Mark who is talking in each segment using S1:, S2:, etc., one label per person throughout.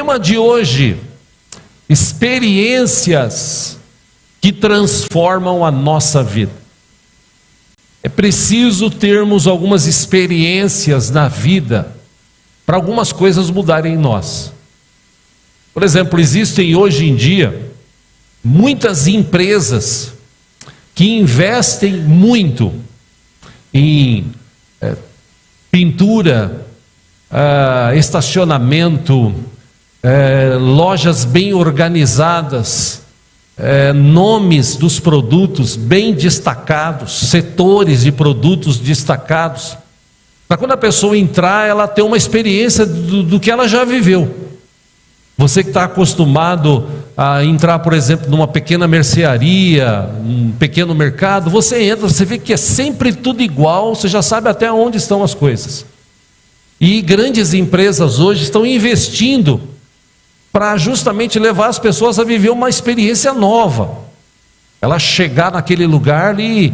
S1: tema de hoje: experiências que transformam a nossa vida. É preciso termos algumas experiências na vida para algumas coisas mudarem em nós. Por exemplo, existem hoje em dia muitas empresas que investem muito em pintura, estacionamento, lojas bem organizadas, nomes dos produtos bem destacados, setores de produtos destacados, para quando a pessoa entrar, ela ter uma experiência do que ela já viveu. Você que está acostumado a entrar, por exemplo, numa pequena mercearia, um pequeno mercado, você entra, você vê que é sempre tudo igual, você já sabe até onde estão as coisas. E grandes empresas hoje estão investindo para justamente levar as pessoas a viver uma experiência nova. Ela chegar naquele lugar e,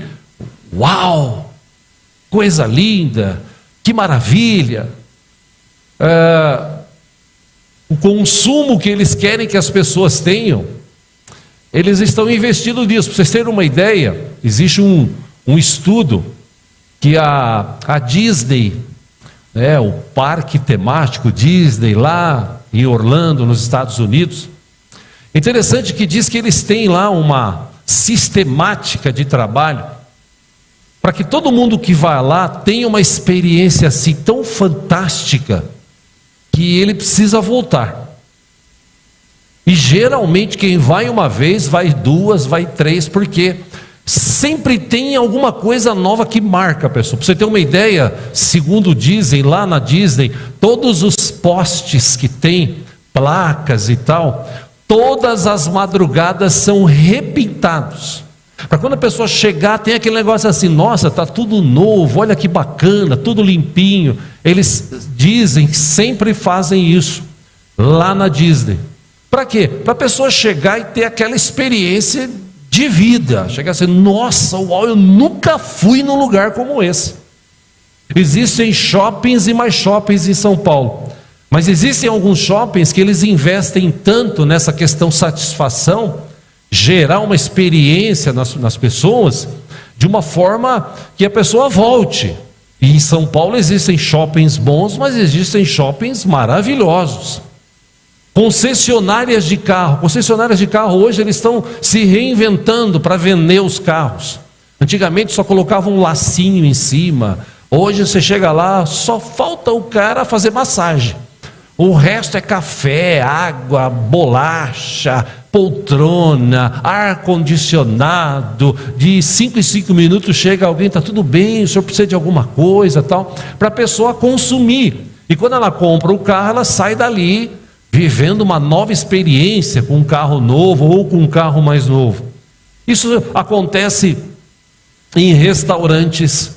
S1: uau, coisa linda, que maravilha. O consumo que eles querem que as pessoas tenham, eles estão investindo nisso. Para vocês terem uma ideia, existe um estudo que a Disney, o parque temático Disney lá em Orlando, nos Estados Unidos, é interessante que diz que eles têm lá uma sistemática de trabalho para que todo mundo que vai lá tenha uma experiência assim tão fantástica que ele precisa voltar. E geralmente quem vai uma vez, vai duas, vai três, porque sempre tem alguma coisa nova que marca a pessoa. Para você ter uma ideia, segundo dizem lá na Disney, todos os postes que tem, placas e tal, todas as madrugadas são repintados. Para quando a pessoa chegar, tem aquele negócio assim, nossa, está tudo novo, olha que bacana, tudo limpinho. Eles dizem que sempre fazem isso lá na Disney. Para quê? Para a pessoa chegar e ter aquela experiência de vida. Chegar assim, nossa, uau, eu nunca fui num lugar como esse. Existem shoppings e mais shoppings em São Paulo. Mas existem alguns shoppings que eles investem tanto nessa questão satisfação, gerar uma experiência nas pessoas, de uma forma que a pessoa volte. E em São Paulo existem shoppings bons, mas existem shoppings maravilhosos. Concessionárias de carro hoje eles estão se reinventando para vender os carros. Antigamente só colocavam um lacinho em cima, hoje você chega lá, só falta o cara fazer massagem. O resto é café, água, bolacha, poltrona, ar-condicionado. De 5 em 5 minutos chega alguém, está tudo bem, o senhor precisa de alguma coisa, tal, para a pessoa consumir. E quando ela compra o carro, ela sai dali vivendo uma nova experiência com um carro novo ou com um carro mais novo. Isso acontece em restaurantes.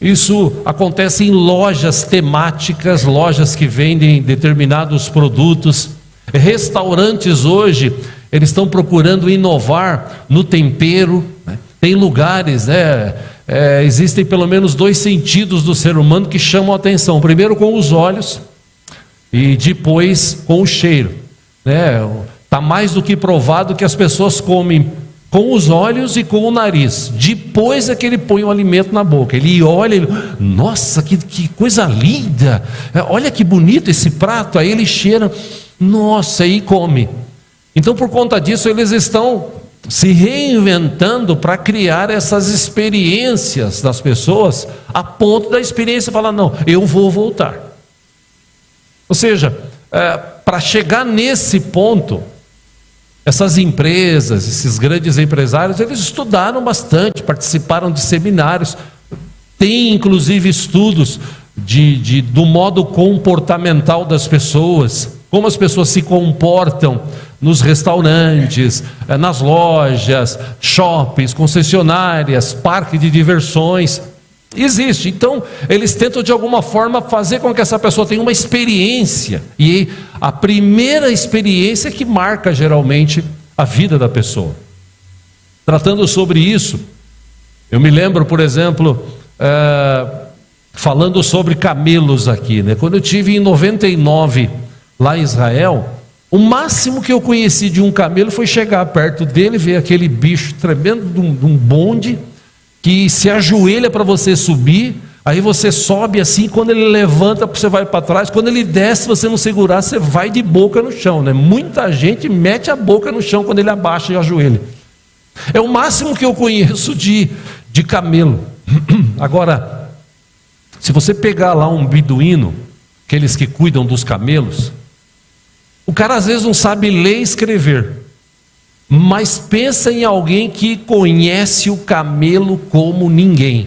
S1: Isso acontece em lojas temáticas, lojas que vendem determinados produtos. Restaurantes hoje, eles estão procurando inovar no tempero, né? Tem lugares, existem pelo menos 2 sentidos do ser humano que chamam a atenção. Primeiro com os olhos e depois com o cheiro. Está mais do que provado que as pessoas comem com os olhos e com o nariz. Depois é que ele põe o alimento na boca. Ele olha, nossa, que coisa linda, olha que bonito esse prato. Aí ele cheira, nossa, e come. Então, por conta disso, eles estão se reinventando para criar essas experiências das pessoas, a ponto da experiência falar, não, eu vou voltar. Ou seja, para chegar nesse ponto, essas empresas, esses grandes empresários, eles estudaram bastante, participaram de seminários, tem inclusive estudos do modo comportamental das pessoas, como as pessoas se comportam nos restaurantes, nas lojas, shoppings, concessionárias, parques de diversões. Existe. Então, eles tentam de alguma forma fazer com que essa pessoa tenha uma experiência, e a primeira experiência que marca geralmente a vida da pessoa. Tratando sobre isso, eu me lembro, por exemplo, falando sobre camelos aqui, né? Quando eu tive em 99 lá em Israel, O máximo que eu conheci de um camelo foi chegar perto dele, ver aquele bicho tremendo de um bonde, que se ajoelha para você subir, aí você sobe assim, quando ele levanta, você vai para trás, quando ele desce, você não segurar, você vai de boca no chão, né? Muita gente mete a boca no chão quando ele abaixa e ajoelha. É o máximo que eu conheço de camelo. Agora, se você pegar lá um beduíno, aqueles que cuidam dos camelos, o cara às vezes não sabe ler e escrever, mas pensa em alguém que conhece o camelo como ninguém.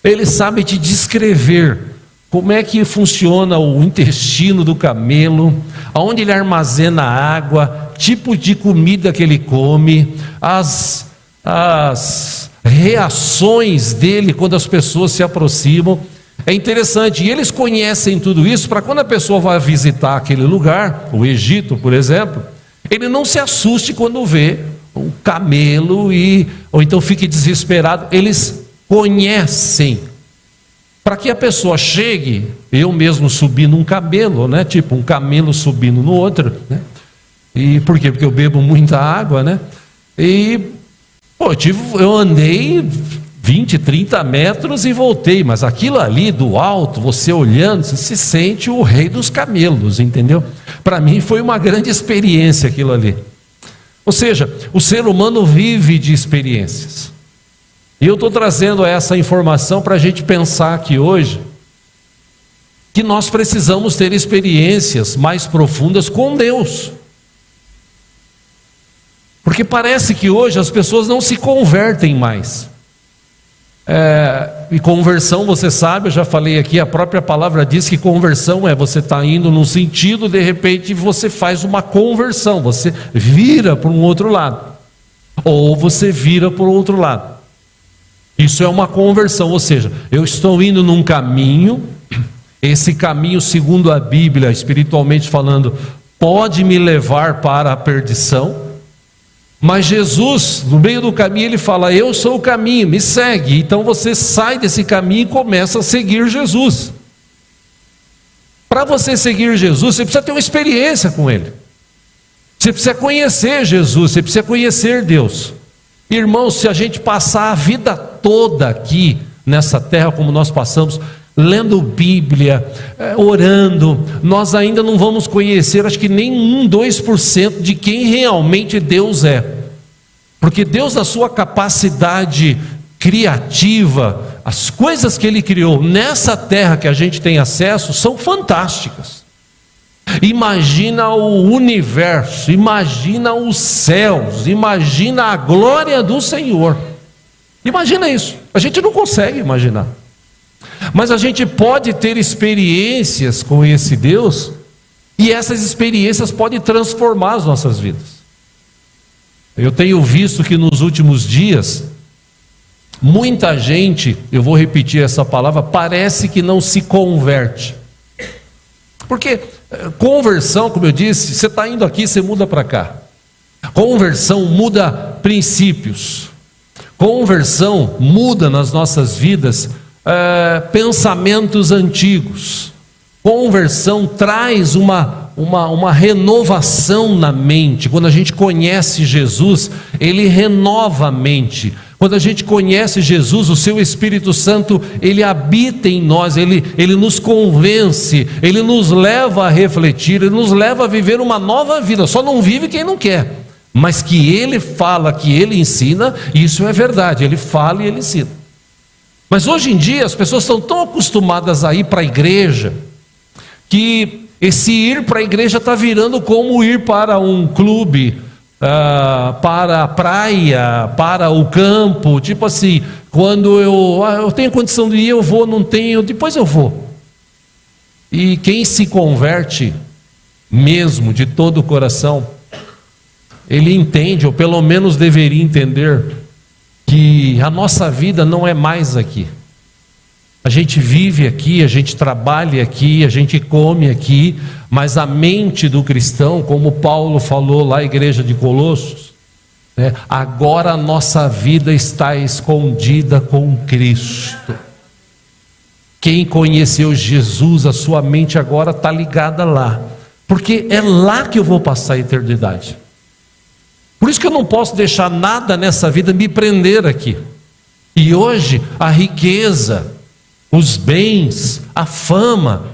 S1: Ele sabe te descrever como é que funciona o intestino do camelo, aonde ele armazena água, tipo de comida que ele come, as reações dele quando as pessoas se aproximam. É interessante, e eles conhecem tudo isso para quando a pessoa vai visitar aquele lugar, o Egito, por exemplo, ele não se assuste quando vê um camelo ou então fique desesperado. Eles conhecem. Para que a pessoa chegue, eu mesmo subi num camelo, né? Tipo um camelo subindo no outro, né? E por quê? Porque eu bebo muita água, né? E eu andei 20, 30 metros e voltei, mas aquilo ali do alto, você olhando, você se sente o rei dos camelos, entendeu? Para mim foi uma grande experiência aquilo ali. Ou seja, o ser humano vive de experiências. E eu estou trazendo essa informação para a gente pensar aqui hoje, que nós precisamos ter experiências mais profundas com Deus. Porque parece que hoje as pessoas não se convertem mais. E conversão, você sabe, eu já falei aqui, a própria palavra diz que conversão você está indo num sentido, de repente você faz uma conversão, você vira para um outro lado, ou você vira para o outro lado. Isso é uma conversão, ou seja, eu estou indo num caminho, esse caminho, segundo a Bíblia, espiritualmente falando, pode me levar para a perdição. Mas Jesus, no meio do caminho, ele fala: eu sou o caminho, me segue. Então você sai desse caminho e começa a seguir Jesus. Para você seguir Jesus, você precisa ter uma experiência com Ele. Você precisa conhecer Jesus, você precisa conhecer Deus. Irmãos, se a gente passar a vida toda aqui nessa terra como nós passamos, lendo Bíblia, orando, nós ainda não vamos conhecer, acho que nem 2% de quem realmente Deus é. Porque Deus, na sua capacidade criativa, as coisas que Ele criou nessa terra que a gente tem acesso são fantásticas. Imagina o universo, imagina os céus, imagina a glória do Senhor. Imagina isso, a gente não consegue imaginar. Mas a gente pode ter experiências com esse Deus, e essas experiências podem transformar as nossas vidas. Eu tenho visto que nos últimos dias, muita gente, eu vou repetir essa palavra, parece que não se converte. Porque conversão, como eu disse, você está indo aqui, você muda para cá. Conversão muda princípios. Conversão muda nas nossas vidas pensamentos antigos. Conversão traz uma renovação na mente. Quando a gente conhece Jesus, Ele renova a mente. Quando a gente conhece Jesus, o seu Espírito Santo, Ele habita em nós, Ele nos convence, Ele nos leva a refletir, Ele nos leva a viver uma nova vida. Só não vive quem não quer, mas que Ele fala, que Ele ensina, isso é verdade, Ele fala e Ele ensina. Mas hoje em dia as pessoas estão tão acostumadas a ir para a igreja, que esse ir para a igreja está virando como ir para um clube, para a praia, para o campo. Tipo assim, quando eu tenho condição de ir, eu vou, não tenho, depois eu vou. E quem se converte mesmo de todo o coração, ele entende, ou pelo menos deveria entender, que a nossa vida não é mais aqui. A gente vive aqui, a gente trabalha aqui, a gente come aqui, mas a mente do cristão, como Paulo falou lá na igreja de Colossos, agora a nossa vida está escondida com Cristo. Quem conheceu Jesus, a sua mente agora está ligada lá. porque é lá que eu vou passar a eternidade. Por isso que eu não posso deixar nada nessa vida me prender aqui. E hoje a riqueza, os bens, a fama,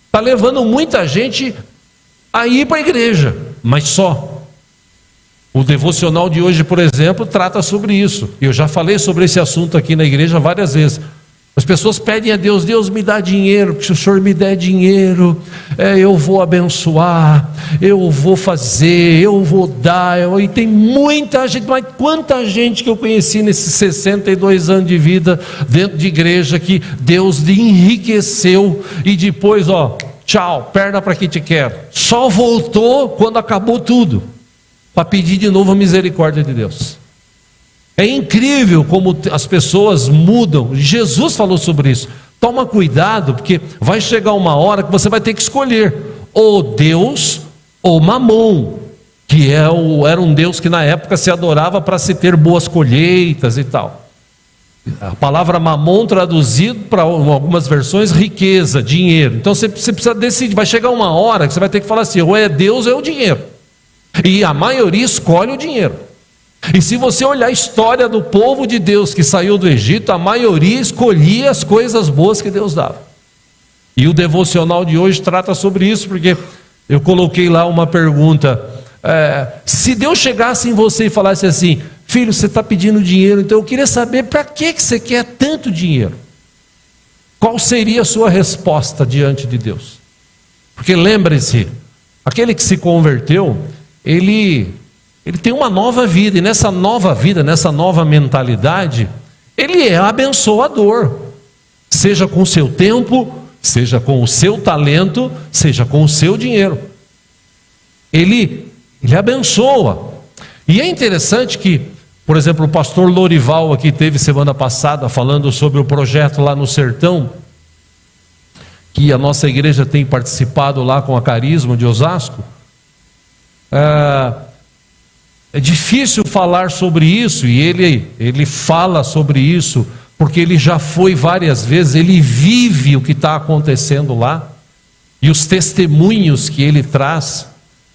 S1: está levando muita gente a ir para a igreja, mas só. O devocional de hoje, por exemplo, trata sobre isso. Eu já falei sobre esse assunto aqui na igreja várias vezes. As pessoas pedem a Deus: Deus, me dá dinheiro, porque se o Senhor me der dinheiro, eu vou abençoar, eu vou fazer, eu vou dar. E tem muita gente, mas quanta gente que eu conheci nesses 62 anos de vida dentro de igreja, que Deus enriqueceu e depois, tchau, perna para quem te quer. Só voltou quando acabou tudo, para pedir de novo a misericórdia de Deus. É incrível como as pessoas mudam. Jesus falou sobre isso. Toma cuidado, porque vai chegar uma hora que você vai ter que escolher ou Deus ou Mamon, que era um Deus que na época se adorava para se ter boas colheitas e tal. A palavra Mamon, traduzido para algumas versões, riqueza, dinheiro. Então você precisa decidir. Vai chegar uma hora que você vai ter que falar assim: ou é Deus ou é o dinheiro. E a maioria escolhe o dinheiro. E se você olhar a história do povo de Deus que saiu do Egito, a maioria escolhia as coisas boas que Deus dava. E o devocional de hoje trata sobre isso, porque eu coloquei lá uma pergunta: se Deus chegasse em você e falasse assim: filho, você está pedindo dinheiro, então eu queria saber para que você quer tanto dinheiro? Qual seria a sua resposta diante de Deus? Porque lembre-se, aquele que se converteu, ele tem uma nova vida, e nessa nova vida, nessa nova mentalidade, ele é abençoador, seja com o seu tempo, seja com o seu talento, seja com o seu dinheiro. Ele abençoa. E é interessante que, por exemplo, o pastor Lorival aqui teve semana passada falando sobre o projeto lá no sertão, que a nossa igreja tem participado lá com a Carisma de Osasco. É difícil falar sobre isso, e ele fala sobre isso, porque ele já foi várias vezes, ele vive o que está acontecendo lá, e os testemunhos que ele traz,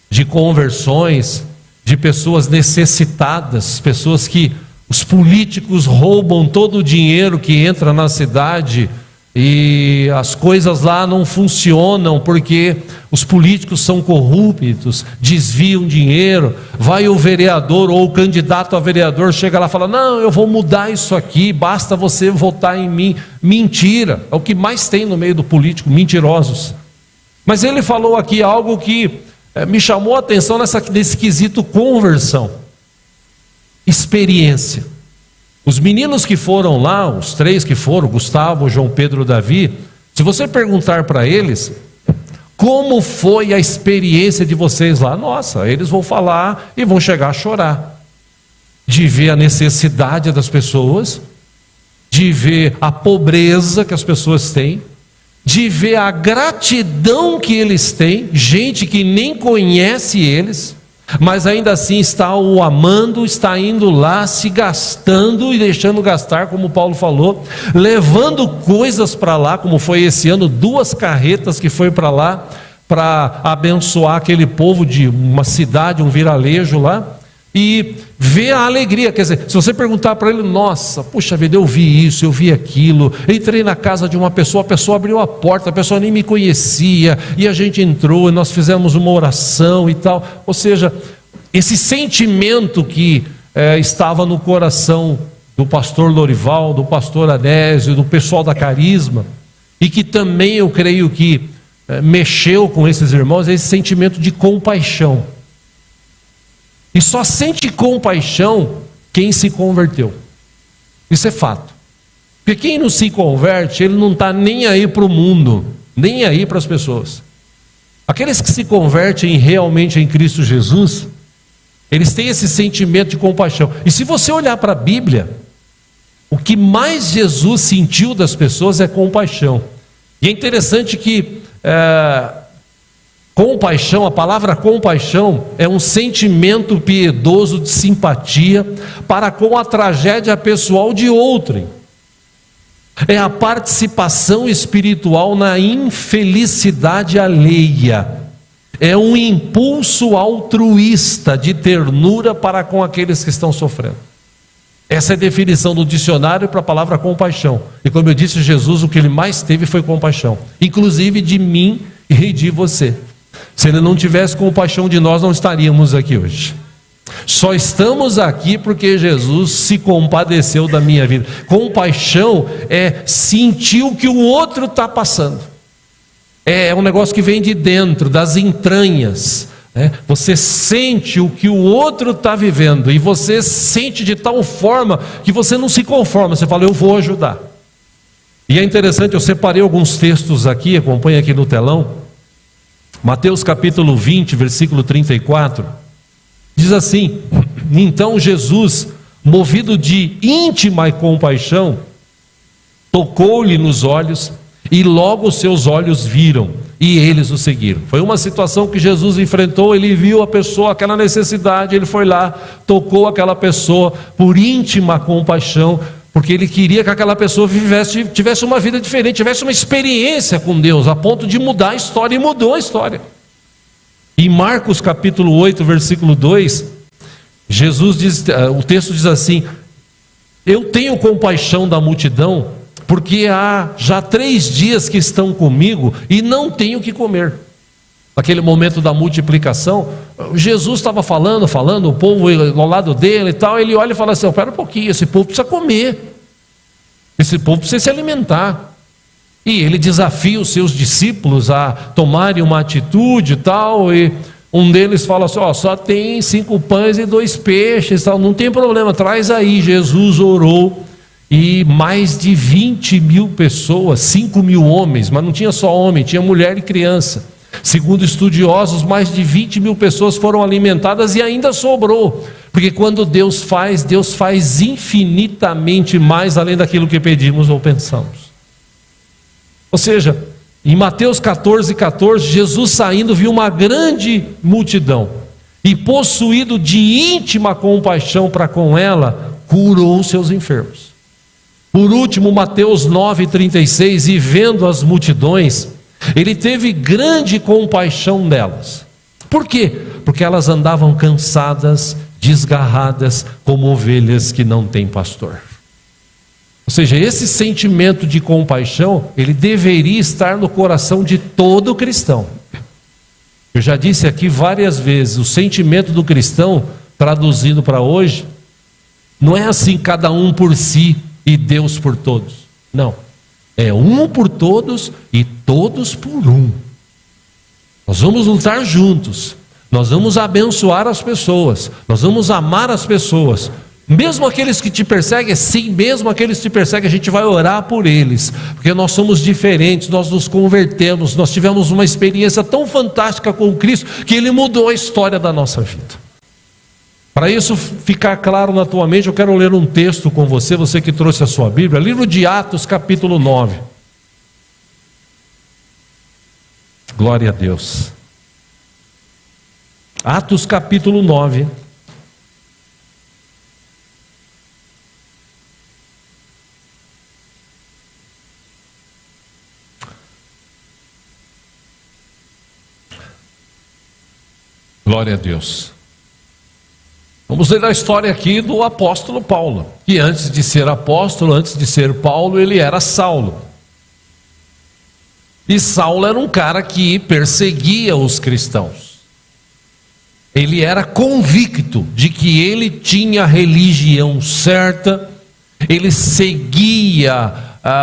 S1: de conversões, de pessoas necessitadas, pessoas que os políticos roubam todo o dinheiro que entra na cidade, e as coisas lá não funcionam porque os políticos são corruptos, desviam dinheiro. Vai o vereador ou o candidato a vereador, chega lá e fala: não, eu vou mudar isso aqui, basta você votar em mim. Mentira, é o que mais tem no meio do político, mentirosos. Mas ele falou aqui algo que me chamou a atenção nesse quesito conversão, experiência. Os meninos que foram lá, os 3 que foram, Gustavo, João Pedro, Davi, se você perguntar para eles como foi a experiência de vocês lá, nossa, eles vão falar e vão chegar a chorar, de ver a necessidade das pessoas, de ver a pobreza que as pessoas têm, de ver a gratidão que eles têm, gente que nem conhece eles, mas ainda assim está o amando, está indo lá, se gastando e deixando gastar, como Paulo falou, levando coisas para lá, como foi esse ano, 2 carretas que foi para lá, para abençoar aquele povo de uma cidade, um vilarejo lá, e ver a alegria. Quer dizer, se você perguntar para ele: nossa, puxa vida, eu vi isso, eu vi aquilo, entrei na casa de uma pessoa, a pessoa abriu a porta, a pessoa nem me conhecia, e a gente entrou, e nós fizemos uma oração e tal. Ou seja, esse sentimento que estava no coração do pastor Lorival, do pastor Anésio, do pessoal da Carisma, e que também eu creio que mexeu com esses irmãos, é esse sentimento de compaixão. E só sente compaixão quem se converteu. Isso é fato. Porque quem não se converte, ele não está nem aí para o mundo, nem aí para as pessoas. Aqueles que se convertem realmente em Cristo Jesus, eles têm esse sentimento de compaixão. E se você olhar para a Bíblia, o que mais Jesus sentiu das pessoas é compaixão. E é interessante que compaixão, a palavra compaixão é um sentimento piedoso de simpatia para com a tragédia pessoal de outrem. É a participação espiritual na infelicidade alheia. É um impulso altruísta de ternura para com aqueles que estão sofrendo. Essa é a definição do dicionário para a palavra compaixão. E como eu disse, Jesus, o que ele mais teve foi compaixão, inclusive de mim e de você. Se ele não tivesse compaixão de nós, não estaríamos aqui hoje. Só estamos aqui porque Jesus se compadeceu da minha vida. Compaixão é sentir o que o outro está passando. É um negócio que vem de dentro, das entranhas. Você sente o que o outro está vivendo, e você sente de tal forma que você não se conforma. Você fala, eu vou ajudar. E é interessante, eu separei alguns textos aqui, acompanha aqui no telão. Mateus capítulo 20, versículo 34. Diz assim: então Jesus, movido de íntima compaixão, tocou-lhe nos olhos, e logo os seus olhos viram, e eles o seguiram. Foi uma situação que Jesus enfrentou. Ele viu a pessoa, aquela necessidade, ele foi lá, tocou aquela pessoa por íntima compaixão, porque ele queria que aquela pessoa tivesse uma vida diferente, tivesse uma experiência com Deus, a ponto de mudar a história, e mudou a história. Em Marcos capítulo 8, versículo 2, Jesus diz, o texto diz assim: eu tenho compaixão da multidão, porque há já 3 dias que estão comigo e não tenho o que comer. Naquele momento da multiplicação, Jesus estava falando, o povo ao lado dele e tal. Ele olha e fala assim: espera um pouquinho, esse povo precisa comer, esse povo precisa se alimentar. E ele desafia os seus discípulos a tomarem uma atitude e tal. E um deles fala assim: só tem 5 pães e 2 peixes, tal. Não tem problema, traz aí. Jesus orou, e mais de 20.000 pessoas, 5.000 homens, mas não tinha só homem, tinha mulher e criança. Segundo estudiosos, mais de 20.000 pessoas foram alimentadas, e ainda sobrou, porque quando Deus faz infinitamente mais além daquilo que pedimos ou pensamos. Ou seja, em Mateus 14, Jesus saindo viu uma grande multidão, e possuído de íntima compaixão para com ela, curou os seus enfermos. Por último, Mateus 9,36, e vendo as multidões, ele teve grande compaixão delas. Por quê? Porque elas andavam cansadas, desgarradas, como ovelhas que não têm pastor. Ou seja, esse sentimento de compaixão, ele deveria estar no coração de todo cristão. Eu já disse aqui várias vezes, o sentimento do cristão, traduzindo para hoje, não é assim, cada um por si e Deus por todos. Não, é um por todos e todos por um. Nós vamos lutar juntos, nós vamos abençoar as pessoas, nós vamos amar as pessoas, mesmo aqueles que te perseguem. Sim, mesmo aqueles que te perseguem, a gente vai orar por eles, porque nós somos diferentes, nós nos convertemos, nós tivemos uma experiência tão fantástica com Cristo, que Ele mudou a história da nossa vida. Para isso ficar claro na tua mente, eu quero ler um texto com você, você que trouxe a sua Bíblia, livro de Atos capítulo 9. Glória a Deus. Atos capítulo 9. Glória a Deus. Vamos ler a história aqui do apóstolo Paulo, que antes de ser apóstolo, antes de ser Paulo, ele era Saulo. E Saulo era um cara que perseguia os cristãos. Ele era convicto de que ele tinha a religião certa, ele seguia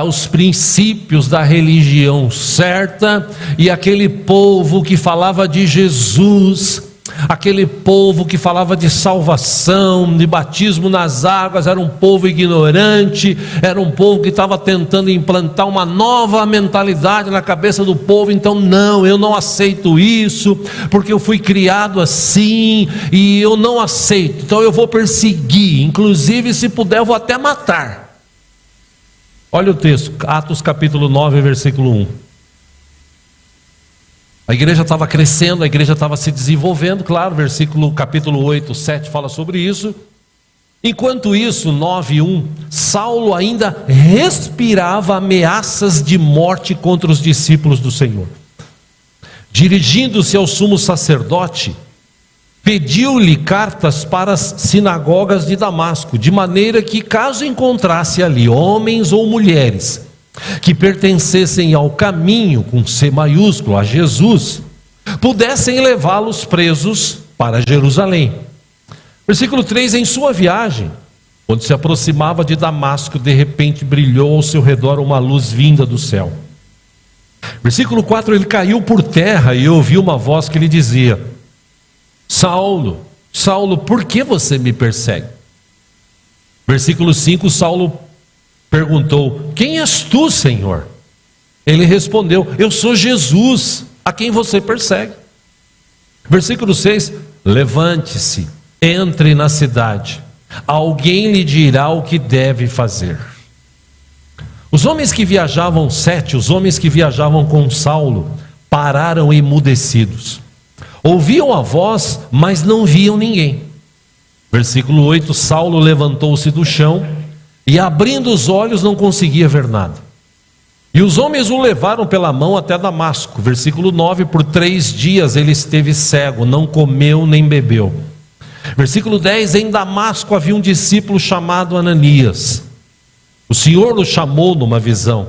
S1: os princípios da religião certa, e aquele povo que falava de Jesus, aquele povo que falava de salvação, de batismo nas águas, era um povo ignorante, era um povo que estava tentando implantar uma nova mentalidade na cabeça do povo. Então não, eu não aceito isso, porque eu fui criado assim, e eu não aceito, então eu vou perseguir, inclusive se puder eu vou até matar. Olha o texto, Atos capítulo 9, versículo 1. A igreja estava crescendo, a igreja estava se desenvolvendo, claro, capítulo 8, 7 fala sobre isso. Enquanto isso, 9:1, Saulo ainda respirava ameaças de morte contra os discípulos do Senhor. dirigindo-se ao sumo sacerdote, pediu-lhe cartas para as sinagogas de Damasco, de maneira que, caso encontrasse ali homens ou mulheres que pertencessem ao caminho, com C maiúsculo, a Jesus, pudessem levá-los presos para Jerusalém. Versículo 3: em sua viagem, quando se aproximava de Damasco, de repente brilhou ao seu redor uma luz vinda do céu. Versículo 4: ele caiu por terra e ouviu uma voz que lhe dizia: Saulo, Saulo, por que você me persegue? Versículo 5: Saulo perguntou: quem és tu, Senhor? Ele respondeu: eu sou Jesus, a quem você persegue. Versículo 6: levante-se, entre na cidade, alguém lhe dirá o que deve fazer. Os homens que viajavam com Saulo, pararam emudecidos. Ouviam a voz, mas não viam ninguém. Versículo 8: Saulo levantou-se do chão e, abrindo os olhos, não conseguia ver nada. E os homens o levaram pela mão até Damasco. Versículo 9: por 3 dias ele esteve cego, não comeu nem bebeu. Versículo 10: em Damasco havia um discípulo chamado Ananias. O Senhor o chamou numa visão.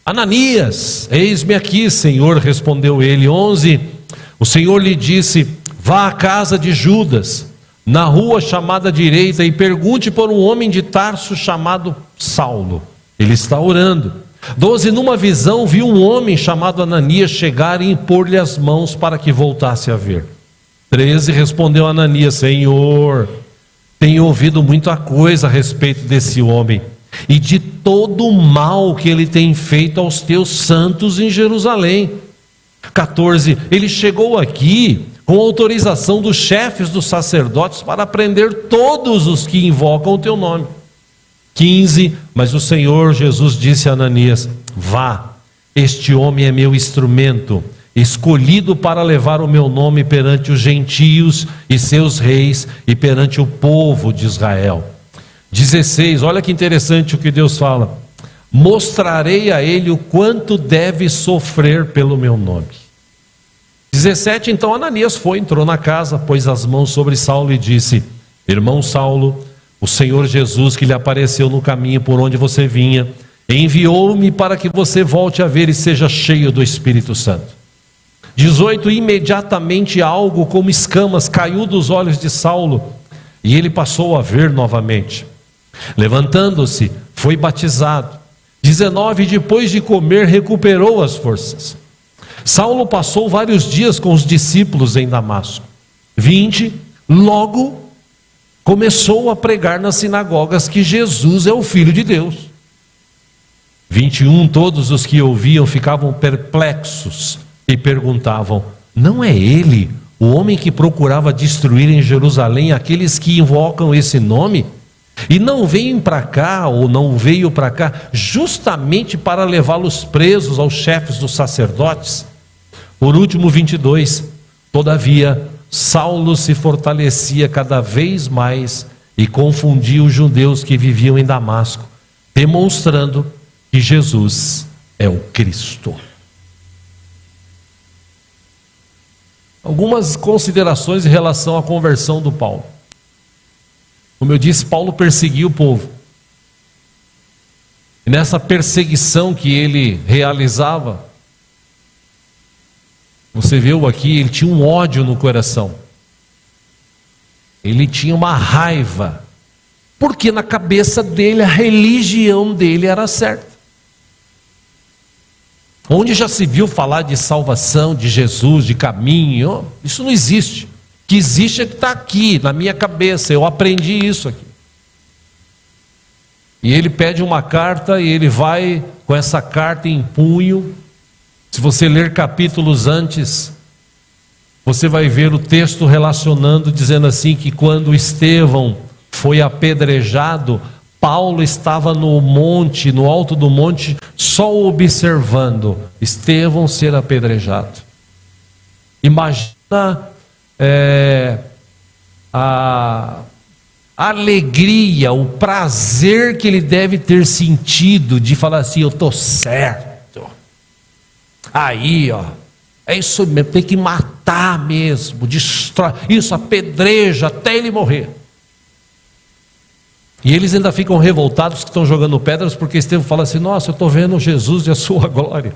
S1: Ananias, eis-me aqui, Senhor, respondeu ele. 11: o Senhor lhe disse: vá à casa de Judas, na rua chamada direita, e pergunte por um homem de Tarso chamado Saulo. Ele está orando. 12: numa visão viu um homem chamado Ananias chegar e impor-lhe as mãos para que voltasse a ver. 13: respondeu Ananias: Senhor, tenho ouvido muita coisa a respeito desse homem e de todo o mal que ele tem feito aos teus santos em Jerusalém. 14: ele chegou aqui com autorização dos chefes dos sacerdotes para prender todos os que invocam o teu nome. 15: mas o Senhor Jesus disse a Ananias: vá, este homem é meu instrumento, escolhido para levar o meu nome perante os gentios e seus reis e perante o povo de Israel. 16, olha que interessante o que Deus fala: mostrarei a ele o quanto deve sofrer pelo meu nome. 17, então Ananias entrou na casa, pôs as mãos sobre Saulo e disse: irmão Saulo, o Senhor Jesus, que lhe apareceu no caminho por onde você vinha, enviou-me para que você volte a ver e seja cheio do Espírito Santo. 18, imediatamente algo como escamas caiu dos olhos de Saulo e ele passou a ver novamente. Levantando-se, foi batizado. 19, depois de comer, recuperou as forças. Saulo passou vários dias com os discípulos em Damasco. 20, logo começou a pregar nas sinagogas que Jesus é o Filho de Deus. 21, todos os que ouviam ficavam perplexos e perguntavam: não é ele o homem que procurava destruir em Jerusalém aqueles que invocam esse nome? E não veio para cá justamente para levá-los presos aos chefes dos sacerdotes? Por último, 22, todavia Saulo se fortalecia cada vez mais e confundia os judeus que viviam em Damasco, demonstrando que Jesus é o Cristo. Algumas considerações em relação à conversão do Paulo. Como eu disse, Paulo perseguia o povo. E nessa perseguição que ele realizava, você viu aqui, ele tinha um ódio no coração. Ele tinha uma raiva, porque na cabeça dele, a religião dele era certa. Onde já se viu falar de salvação, de Jesus, de caminho? Isso não existe. O que existe é que está aqui, na minha cabeça. Eu aprendi isso aqui. E ele pede uma carta e ele vai com essa carta em punho. Se você ler capítulos antes, você vai ver o texto relacionando, dizendo assim, que quando Estevão foi apedrejado, Paulo estava no monte, no alto do monte, só observando Estevão ser apedrejado. Imagina a alegria, o prazer que ele deve ter sentido de falar assim: eu estou certo. Aí, É isso mesmo, tem que matar mesmo, destrói, isso, apedreja até ele morrer. E eles ainda ficam revoltados que estão jogando pedras, porque Estevão fala assim: nossa, eu estou vendo Jesus e a sua glória.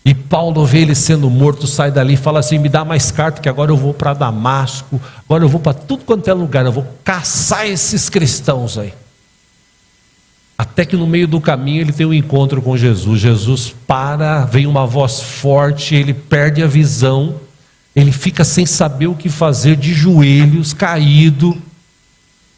S1: E Paulo vê ele sendo morto, sai dali e fala assim: me dá mais carta, que agora eu vou para Damasco, agora eu vou para tudo quanto é lugar, eu vou caçar esses cristãos aí. Até que no meio do caminho ele tem um encontro com Jesus. Jesus para, vem uma voz forte, ele perde a visão, ele fica sem saber o que fazer, de joelhos, caído.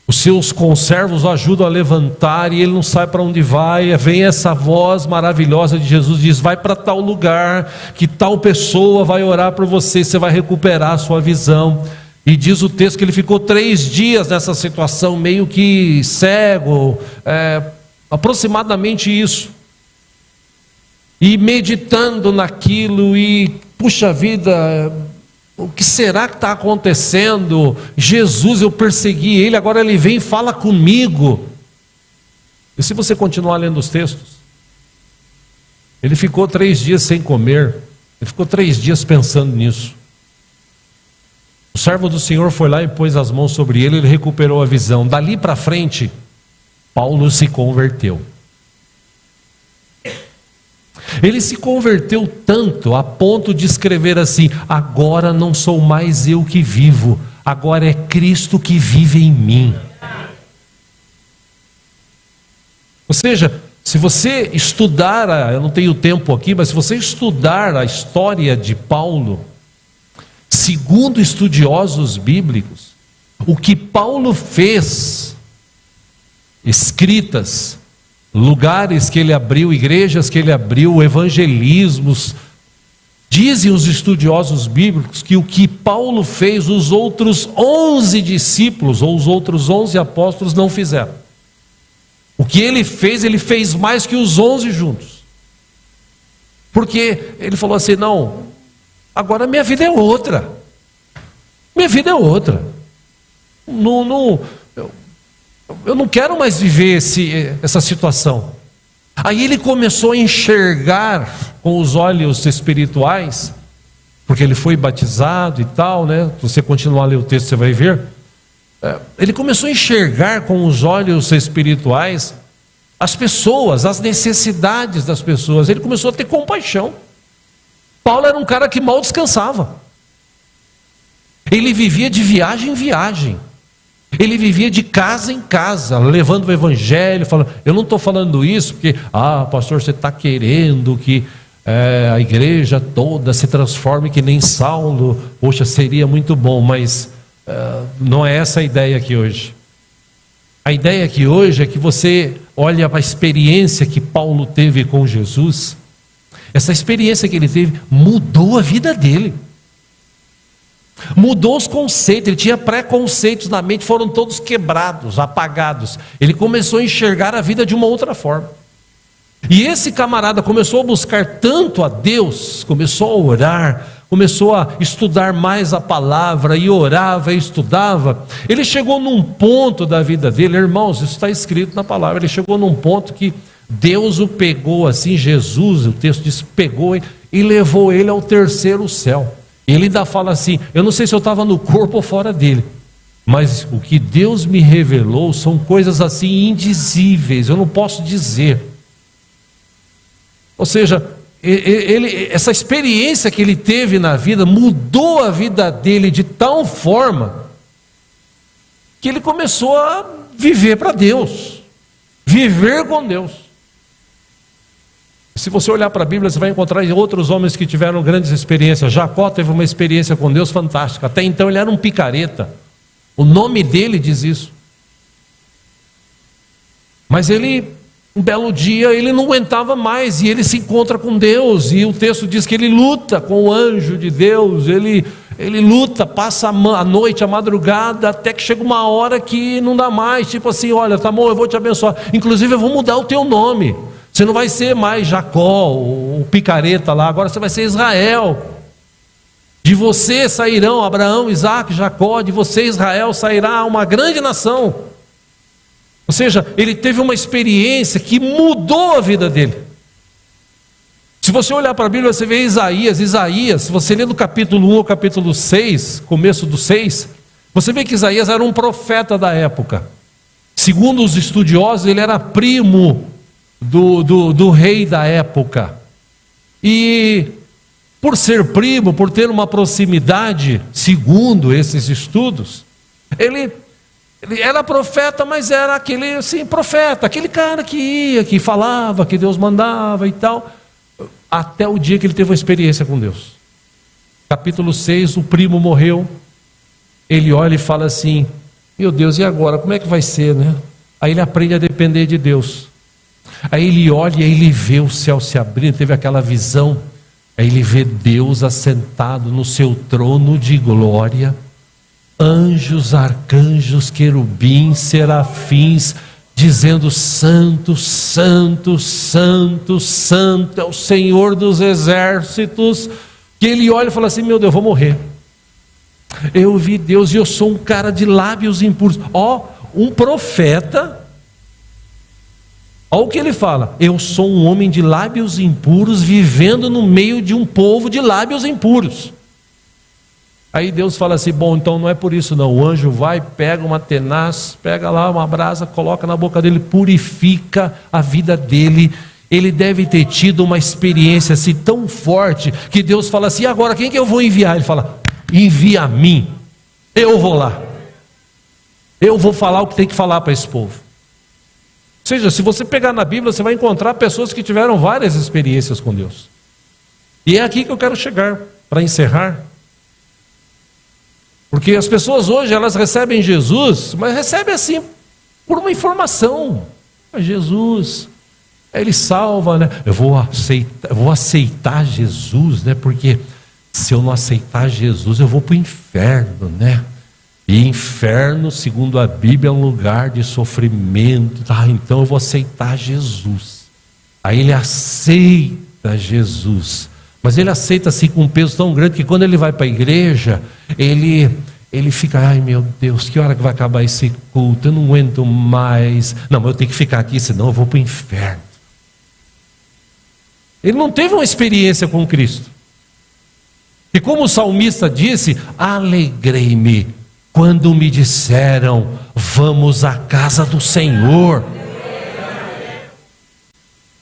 S1: Os seus conservos o ajudam a levantar e ele não sabe para onde vai. Vem essa voz maravilhosa de Jesus, diz: vai para tal lugar, que tal pessoa vai orar por você, você vai recuperar a sua visão. E diz o texto que ele ficou 3 dias nessa situação, meio que cego, aproximadamente isso, e meditando naquilo, e puxa vida, o que será que está acontecendo? Jesus, eu persegui ele, agora ele vem e fala comigo. E se você continuar lendo os textos, ele ficou 3 dias sem comer, ele ficou 3 dias pensando nisso. O servo do Senhor foi lá e pôs as mãos sobre ele, ele recuperou a visão. Dali para frente, Paulo se converteu. Ele se converteu tanto a ponto de escrever assim: agora não sou mais eu que vivo, agora é Cristo que vive em mim. Ou seja, se você estudar, eu não tenho tempo aqui, mas se você estudar a história de Paulo, segundo estudiosos bíblicos, o que Paulo fez, escritas, lugares que ele abriu, igrejas que ele abriu, evangelismos, dizem os estudiosos bíblicos que o que Paulo fez, os outros 11 discípulos ou os outros 11 apóstolos não fizeram. O que ele fez mais que os 11 juntos. Porque ele falou assim: não, agora minha vida é outra. Minha vida é outra. Eu não quero mais viver essa situação. Aí ele começou a enxergar com os olhos espirituais, porque ele foi batizado e tal, né? Se você continuar a ler o texto, você vai ver. Ele começou a enxergar com os olhos espirituais as pessoas, as necessidades das pessoas. Ele começou a ter compaixão. Paulo era um cara que mal descansava. Ele vivia de viagem em viagem. Ele vivia de casa em casa, levando o evangelho, falando. Eu não estou falando isso porque, pastor, você está querendo que a igreja toda se transforme que nem Saulo. Poxa, seria muito bom, mas não é essa a ideia aqui hoje. A ideia aqui hoje é que você olha para a experiência que Paulo teve com Jesus. Essa experiência que ele teve mudou a vida dele. Mudou os conceitos, ele tinha preconceitos na mente, foram todos quebrados, apagados. Ele começou a enxergar a vida de uma outra forma. E esse camarada começou a buscar tanto a Deus, começou a orar, começou a estudar mais a palavra, e orava e estudava. Ele chegou num ponto da vida dele, irmãos, isso está escrito na palavra, ele chegou num ponto que Deus o pegou assim, Jesus, o texto diz, pegou e levou ele ao 3º céu. Ele ainda fala assim: eu não sei se eu estava no corpo ou fora dele, mas o que Deus me revelou são coisas assim indizíveis, eu não posso dizer. Ou seja, essa experiência que ele teve na vida mudou a vida dele de tal forma que ele começou a viver para Deus, viver com Deus. Se você olhar para a Bíblia, você vai encontrar outros homens que tiveram grandes experiências. Jacó teve uma experiência com Deus fantástica. Até então ele era um picareta. O nome dele diz isso. Mas ele, um belo dia, ele não aguentava mais e ele se encontra com Deus. E o texto diz que ele luta com o anjo de Deus. Ele luta, passa a noite, a madrugada, até que chega uma hora que não dá mais. Tipo assim: olha, tá bom, eu vou te abençoar. Inclusive eu vou mudar o teu nome. Você não vai ser mais Jacó, o picareta lá, agora você vai ser Israel. De você sairão Abraão, Isaac, Jacó, de você, Israel, sairá uma grande nação. Ou seja, ele teve uma experiência que mudou a vida dele. Se você olhar para a Bíblia, você vê Isaías, se você ler do capítulo 1 ao capítulo 6, começo do 6, você vê que Isaías era um profeta da época. Segundo os estudiosos, ele era primo do rei da época. E por ser primo, por ter uma proximidade, segundo esses estudos, ele era profeta, mas era aquele assim, profeta, aquele cara que ia, que falava, que Deus mandava e tal, até o dia que ele teve uma experiência com Deus. Capítulo 6, o primo morreu, ele olha e fala assim: meu Deus, e agora, como é que vai ser, né? Aí ele aprende a depender de Deus. Aí ele olha e aí ele vê o céu se abrindo, teve aquela visão. Aí ele vê Deus assentado no seu trono de glória, anjos, arcanjos, querubins, serafins, dizendo: santo, santo, santo, santo é o Senhor dos exércitos. Que ele olha e fala assim: meu Deus, eu vou morrer. Eu vi Deus e eu sou um cara de lábios impuros. Um profeta. Olha o que ele fala: eu sou um homem de lábios impuros, vivendo no meio de um povo de lábios impuros. Aí Deus fala assim: bom, então não é por isso não. O anjo vai, pega uma tenaz, pega lá uma brasa, coloca na boca dele, purifica a vida dele. Ele deve ter tido uma experiência assim tão forte, que Deus fala assim: agora quem que eu vou enviar? Ele fala: envia a mim, eu vou lá, eu vou falar o que tem que falar para esse povo. Ou seja, se você pegar na Bíblia, você vai encontrar pessoas que tiveram várias experiências com Deus. E é aqui que eu quero chegar, para encerrar. Porque as pessoas hoje, elas recebem Jesus, mas recebem assim, por uma informação. Jesus, Ele salva, né? Eu vou aceitar Jesus, né? Porque se eu não aceitar Jesus, eu vou para o inferno, né? E inferno, segundo a Bíblia, é um lugar de sofrimento. Então eu vou aceitar Jesus. Aí ele aceita Jesus. Mas ele aceita assim com um peso tão grande que quando ele vai para a igreja, ele fica: ai meu Deus, que hora que vai acabar esse culto? Eu não aguento mais. Não, mas eu tenho que ficar aqui, senão eu vou para o inferno. Ele não teve uma experiência com Cristo. E como o salmista disse: alegrei-me quando me disseram, vamos à casa do Senhor.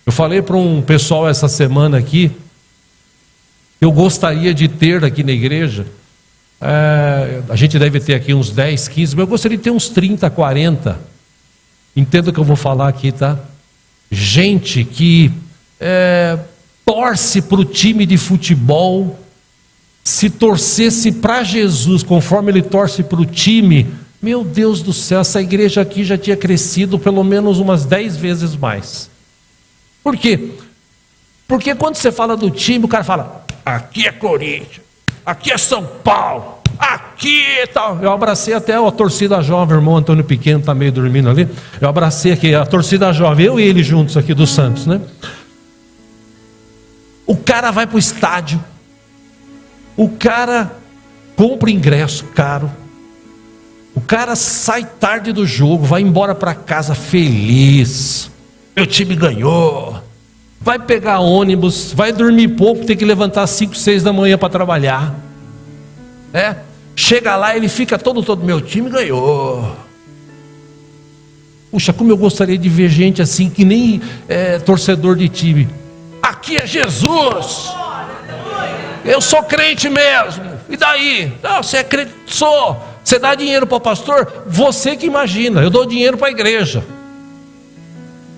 S1: Eu falei para um pessoal essa semana aqui, eu gostaria de ter aqui na igreja, a gente deve ter aqui uns 10, 15, mas eu gostaria de ter uns 30, 40. Entenda o que eu vou falar aqui, tá? Gente que torce para o time de futebol. Se torcesse para Jesus, conforme ele torce para o time, meu Deus do céu, essa igreja aqui já tinha crescido pelo menos umas 10 vezes mais. Por quê? Porque quando você fala do time, o cara fala: aqui é Corinthians, aqui é São Paulo, aqui e tal. Eu abracei até a torcida jovem, o irmão Antônio Pequeno está meio dormindo ali. Eu abracei aqui a torcida jovem, eu e ele juntos aqui do Santos, né? O cara vai para o estádio, o cara compra ingresso caro, o cara sai tarde do jogo, vai embora para casa feliz, meu time ganhou, vai pegar ônibus, vai dormir pouco, tem que levantar às 5, 6 da manhã para trabalhar, chega lá, ele fica todo, meu time ganhou. Puxa, como eu gostaria de ver gente assim, que nem torcedor de time. Aqui é Jesus, eu sou crente mesmo, e daí? Não, você é crente, sou. Você dá dinheiro para o pastor? Você que imagina, eu dou dinheiro para a igreja.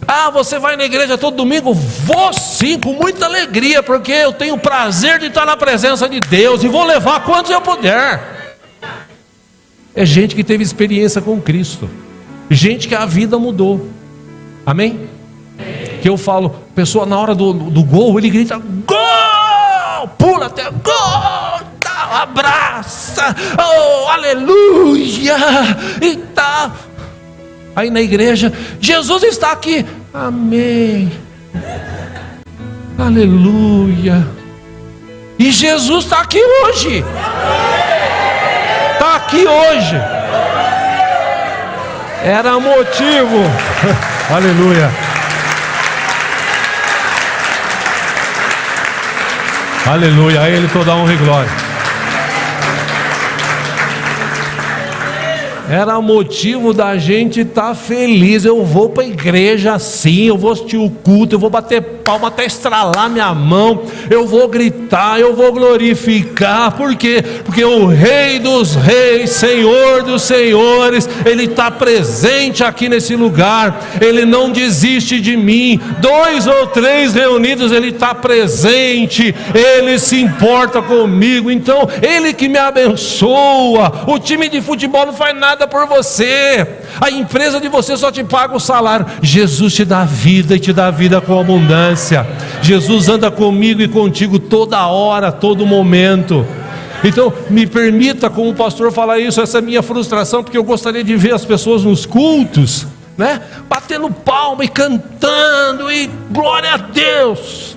S1: Ah, você vai na igreja todo domingo? Vou sim, com muita alegria, porque eu tenho o prazer de estar na presença de Deus, e vou levar quantos eu puder. É gente que teve experiência com Cristo, gente que a vida mudou. Amém? Que eu falo, pessoa na hora do gol, ele grita: gol! Pula até gol! Tá, abraça! Oh, aleluia! E tá. Aí na igreja, Jesus está aqui. Amém. Aleluia. E Jesus está aqui hoje. Está aqui hoje. Era motivo. Aleluia, a Ele toda honra e glória. Era motivo da gente estar feliz. Eu vou para a igreja assim, eu vou assistir o culto, eu vou bater palma até estralar minha mão, eu vou gritar, eu vou glorificar. Por quê? Porque o Rei dos Reis, Senhor dos Senhores, Ele está presente aqui nesse lugar. Ele não desiste de mim. 2 ou 3 reunidos, Ele está presente, Ele se importa comigo. Então Ele que me abençoa. O time de futebol não faz nada por você, a empresa de você só te paga o salário. Jesus te dá vida e te dá vida com abundância. Jesus anda comigo e contigo toda hora, todo momento. Então me permita, como pastor, falar isso. Essa é a minha frustração, porque eu gostaria de ver as pessoas nos cultos, né, batendo palma e cantando e glória a Deus,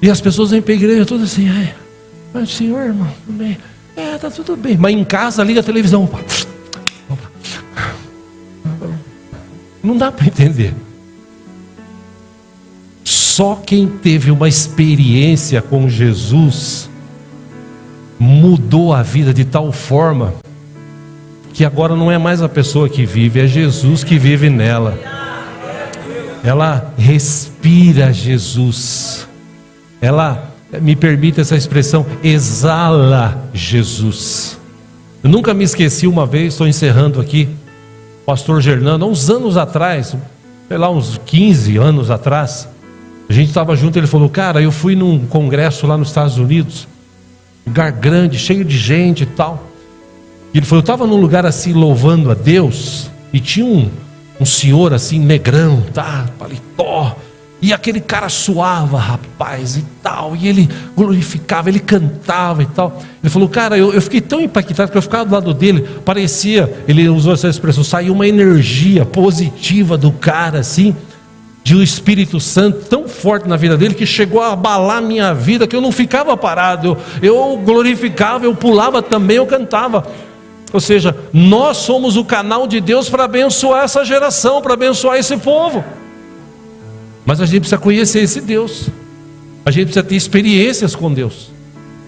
S1: e as pessoas vêm para a igreja todas assim: mas Senhor, irmão, tudo bem? Tá tudo bem. Mas em casa liga a televisão, opa. Não dá para entender. Só quem teve uma experiência com Jesus mudou a vida de tal forma que agora não é mais a pessoa que vive, é Jesus que vive nela. Ela respira Jesus. Ela, me permita essa expressão, exala Jesus. Eu nunca me esqueci, uma vez, estou encerrando aqui, pastor Gernando, há uns anos atrás, sei lá, uns 15 anos atrás, a gente estava junto. Ele falou: cara, eu fui num congresso lá nos Estados Unidos, lugar grande, cheio de gente e tal. E ele falou: eu estava num lugar assim, louvando a Deus, e tinha um senhor assim, negrão, tá, paletó, e aquele cara suava, rapaz, e tal, e ele glorificava, ele cantava e tal. Ele falou: cara, eu fiquei tão impactado que eu ficava do lado dele, parecia, ele usou essa expressão, saiu uma energia positiva do cara assim, de um Espírito Santo tão forte na vida dele, que chegou a abalar a minha vida, que eu não ficava parado, eu glorificava, eu pulava também, eu cantava. Ou seja, nós somos o canal de Deus para abençoar essa geração, para abençoar esse povo. Mas a gente precisa conhecer esse Deus, a gente precisa ter experiências com Deus.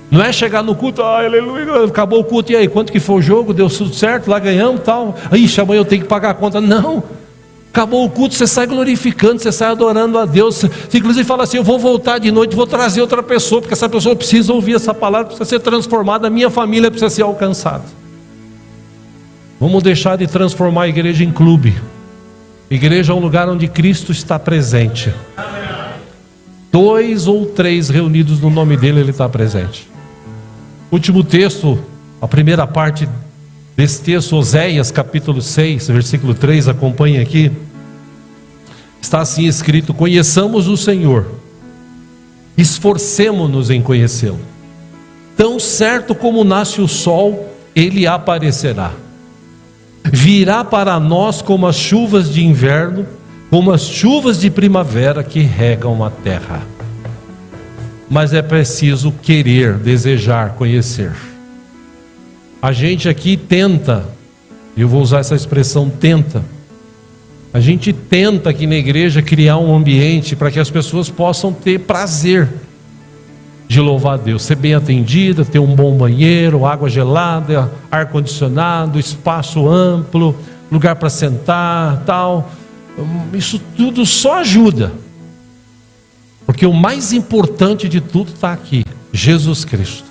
S1: Não é chegar no culto, aleluia, acabou o culto, e aí, quanto que foi o jogo? Deu tudo certo, lá ganhamos, tal. Ixi, amanhã eu tenho que pagar a conta. Não, acabou o culto, você sai glorificando, você sai adorando a Deus. Você inclusive fala assim: eu vou voltar de noite, vou trazer outra pessoa, porque essa pessoa precisa ouvir essa palavra, precisa ser transformada, a minha família precisa ser alcançada. Vamos deixar de transformar a igreja em clube. Igreja é um lugar onde Cristo está presente. 2 ou 3 reunidos no nome dele, ele está presente. Último texto, a primeira parte desse texto, Oséias capítulo 6, versículo 3, acompanhe aqui. Está assim escrito: conheçamos o Senhor, esforcemo-nos em conhecê-lo. Tão certo como nasce o sol, ele aparecerá. Virá para nós como as chuvas de inverno, como as chuvas de primavera que regam a terra. Mas é preciso querer, desejar, conhecer. A gente aqui tenta, eu vou usar essa expressão, tenta. A gente tenta aqui na igreja criar um ambiente para que as pessoas possam ter prazer de louvar a Deus, ser bem atendida, ter um bom banheiro, água gelada, ar-condicionado, espaço amplo, lugar para sentar, tal. Isso tudo só ajuda, porque o mais importante de tudo está aqui: Jesus Cristo.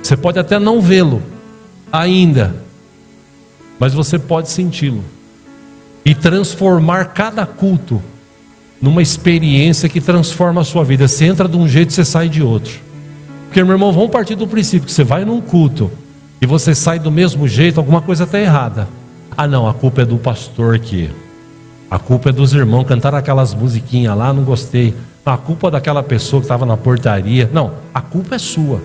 S1: Você pode até não vê-lo ainda, mas você pode senti-lo e transformar cada culto numa experiência que transforma a sua vida. Você entra de um jeito, você sai de outro. Porque, meu irmão, vamos partir do princípio que você vai num culto e você sai do mesmo jeito, alguma coisa está errada. Ah não, a culpa é do pastor aqui, a culpa é dos irmãos, cantaram aquelas musiquinhas lá, não gostei. A culpa é daquela pessoa que estava na portaria. Não, a culpa é sua.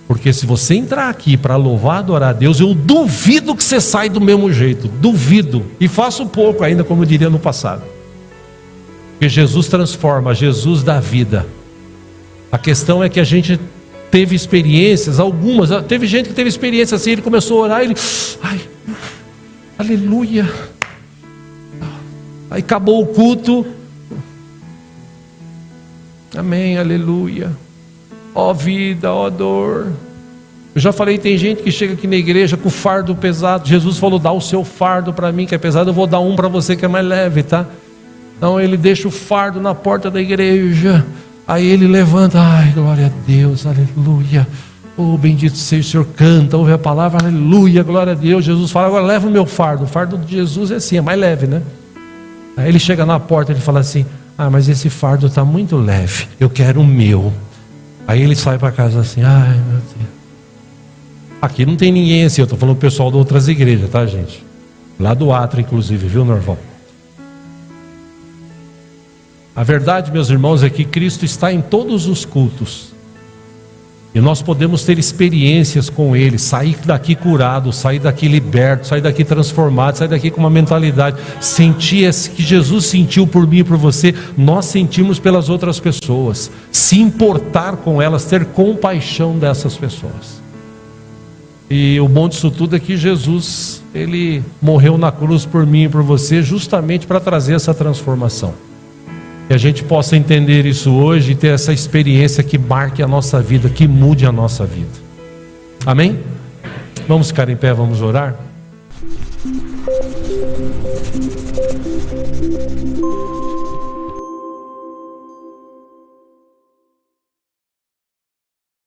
S1: Porque se você entrar aqui para louvar, adorar a Deus, eu duvido que você saia do mesmo jeito, duvido, e faço pouco ainda, como eu diria no passado. Porque Jesus transforma, Jesus dá vida. A questão é que a gente teve experiências, algumas, teve gente que teve experiência assim, ele começou a orar, ele, ai, aleluia, aí acabou o culto, Amém, aleluia. Ó vida, ó dor. Eu já falei, tem gente que chega aqui na igreja com fardo pesado. Jesus falou, dá o seu fardo para mim que é pesado, eu vou dar um para você que é mais leve, tá? Então ele deixa o fardo na porta da igreja. Aí ele levanta, ai, glória a Deus, aleluia. Oh, bendito seja o Senhor, canta, ouve a palavra, aleluia, glória a Deus. Jesus fala, agora leva o meu fardo. O fardo de Jesus é assim, é mais leve, né? Aí ele chega na porta e ele fala assim, mas esse fardo está muito leve, eu quero o meu. Aí ele sai para casa assim, ai meu Deus. Aqui não tem ninguém assim, eu estou falando o pessoal de outras igrejas, tá, gente? Lá do Átrio, inclusive, viu, Norval? A verdade, meus irmãos, é que Cristo está em todos os cultos. E nós podemos ter experiências com Ele, sair daqui curado, sair daqui liberto, sair daqui transformado, sair daqui com uma mentalidade, sentir esse que Jesus sentiu por mim e por você, nós sentimos pelas outras pessoas, se importar com elas, ter compaixão dessas pessoas. E o bom disso tudo é que Jesus, Ele morreu na cruz por mim e por você, justamente para trazer essa transformação. Que a gente possa entender isso hoje e ter essa experiência que marque a nossa vida, que mude a nossa vida. Amém? Vamos ficar em pé, vamos orar?